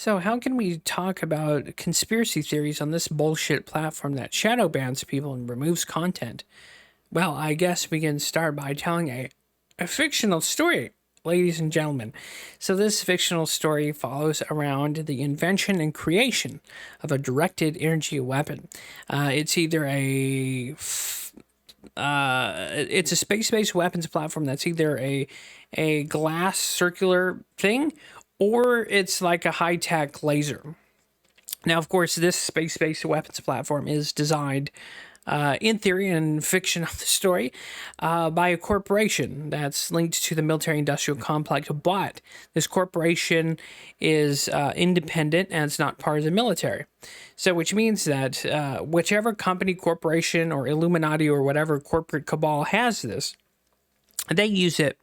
So, how can we talk about conspiracy theories on this bullshit platform that shadow bans people and removes content? Well, I guess we can start by telling a fictional story, ladies and gentlemen. So, this fictional story follows around the invention and creation of a directed energy weapon. It's either it's a space-based weapons platform that's either a glass circular thing or it's like a high-tech laser. Now, of course, this space-based weapons platform is designed, in theory and fiction of the story, by a corporation that's linked to the military-industrial complex. But this corporation is independent and it's not part of the military. So, which means that whichever company, corporation, or Illuminati or whatever corporate cabal has this, they use it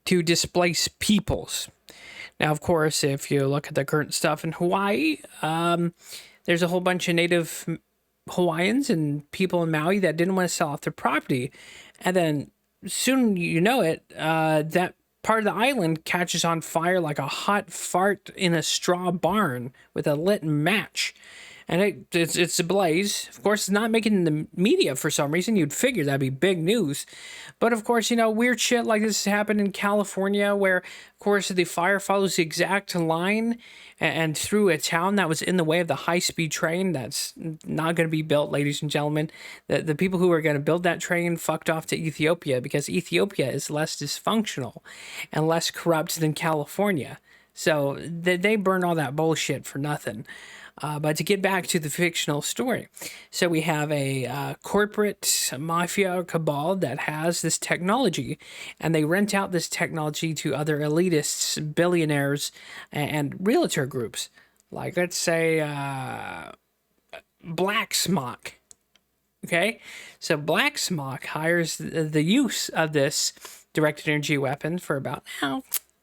to displace peoples. Now, of course, if you look at the current stuff in Hawaii, there's a whole bunch of native Hawaiians and people in Maui that didn't want to sell off their property. And then soon you know it, that part of the island catches on fire like a hot fart in a straw barn with a lit match. And it's a blaze. Of course, it's not making the media for some reason. You'd figure that'd be big news. But of course, weird shit like this happened in California where, of course, the fire follows the exact line and through a town that was in the way of the high-speed train that's not going to be built, ladies and gentlemen. The people who are going to build that train fucked off to Ethiopia because Ethiopia is less dysfunctional and less corrupt than California. So they burn all that bullshit for nothing. But to get back to the fictional story, so we have a corporate mafia cabal that has this technology, and they rent out this technology to other elitists, billionaires, and realtor groups. Like, let's say, Black Smock. Okay? So Black Smock hires the use of this directed energy weapon for about,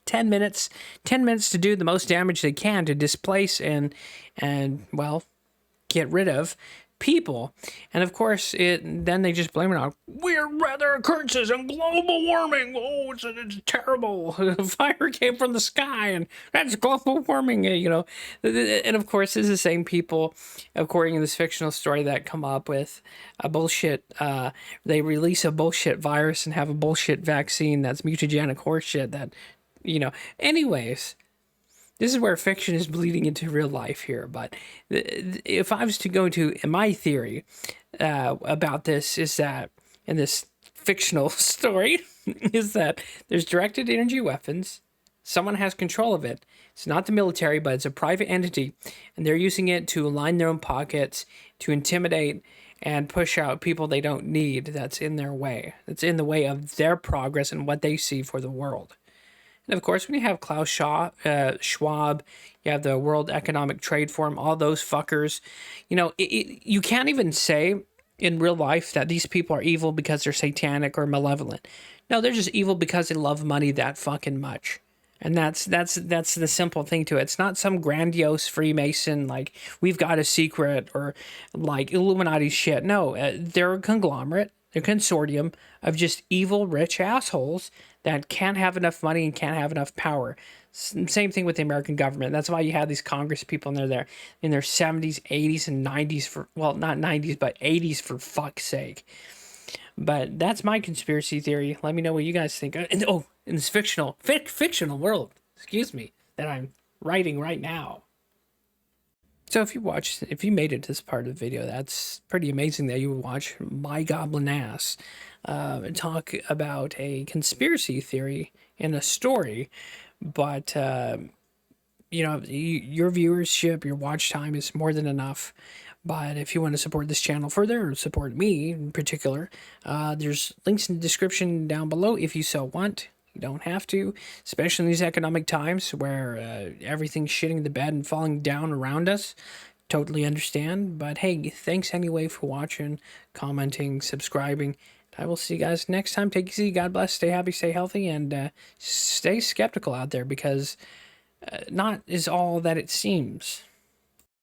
10 minutes to do the most damage they can to displace and well, get rid of people. And of course, then they just blame it on weird weather occurrences and global warming. Oh, it's terrible. Fire came from the sky and that's global warming, And of course, it's the same people, according to this fictional story, that come up with a bullshit. They release a bullshit virus and have a bullshit vaccine that's mutagenic horseshit that anyways, this is where fiction is bleeding into real life here. But if I was to go into my theory about this, is that in this fictional story, is that there's directed energy weapons. Someone has control of it. It's not the military, but it's a private entity, and they're using it to line their own pockets, to intimidate and push out people they don't need. That's in their way. That's in the way of their progress and what they see for the world. And of course, when you have Klaus Schwab, you have the World Economic Trade Forum, all those fuckers, you can't even say in real life that these people are evil because they're satanic or malevolent. No, they're just evil because they love money that fucking much. And that's the simple thing to it. It's not some grandiose Freemason, like, we've got a secret or like Illuminati shit. No, they're a conglomerate, a consortium of just evil, rich assholes that can't have enough money and can't have enough power. Same thing with the American government. That's why you have these Congress people in their 70s, 80s, and 90s not 90s, but 80s for fuck's sake. But that's my conspiracy theory. Let me know what you guys think. In this fictional world, that I'm writing right now. So if you made it to this part of the video, that's pretty amazing that you would watch my goblin ass talk about a conspiracy theory in a story. But, your viewership, your watch time is more than enough. But if you want to support this channel further, or support me in particular, there's links in the description down below if you so want. You don't have to, especially in these economic times where everything's shitting the bed and falling down around us. Totally understand. But hey, thanks anyway for watching, commenting, subscribing. I will see you guys next time. Take it easy. God bless. Stay happy, stay healthy, and stay skeptical out there because not is all that it seems.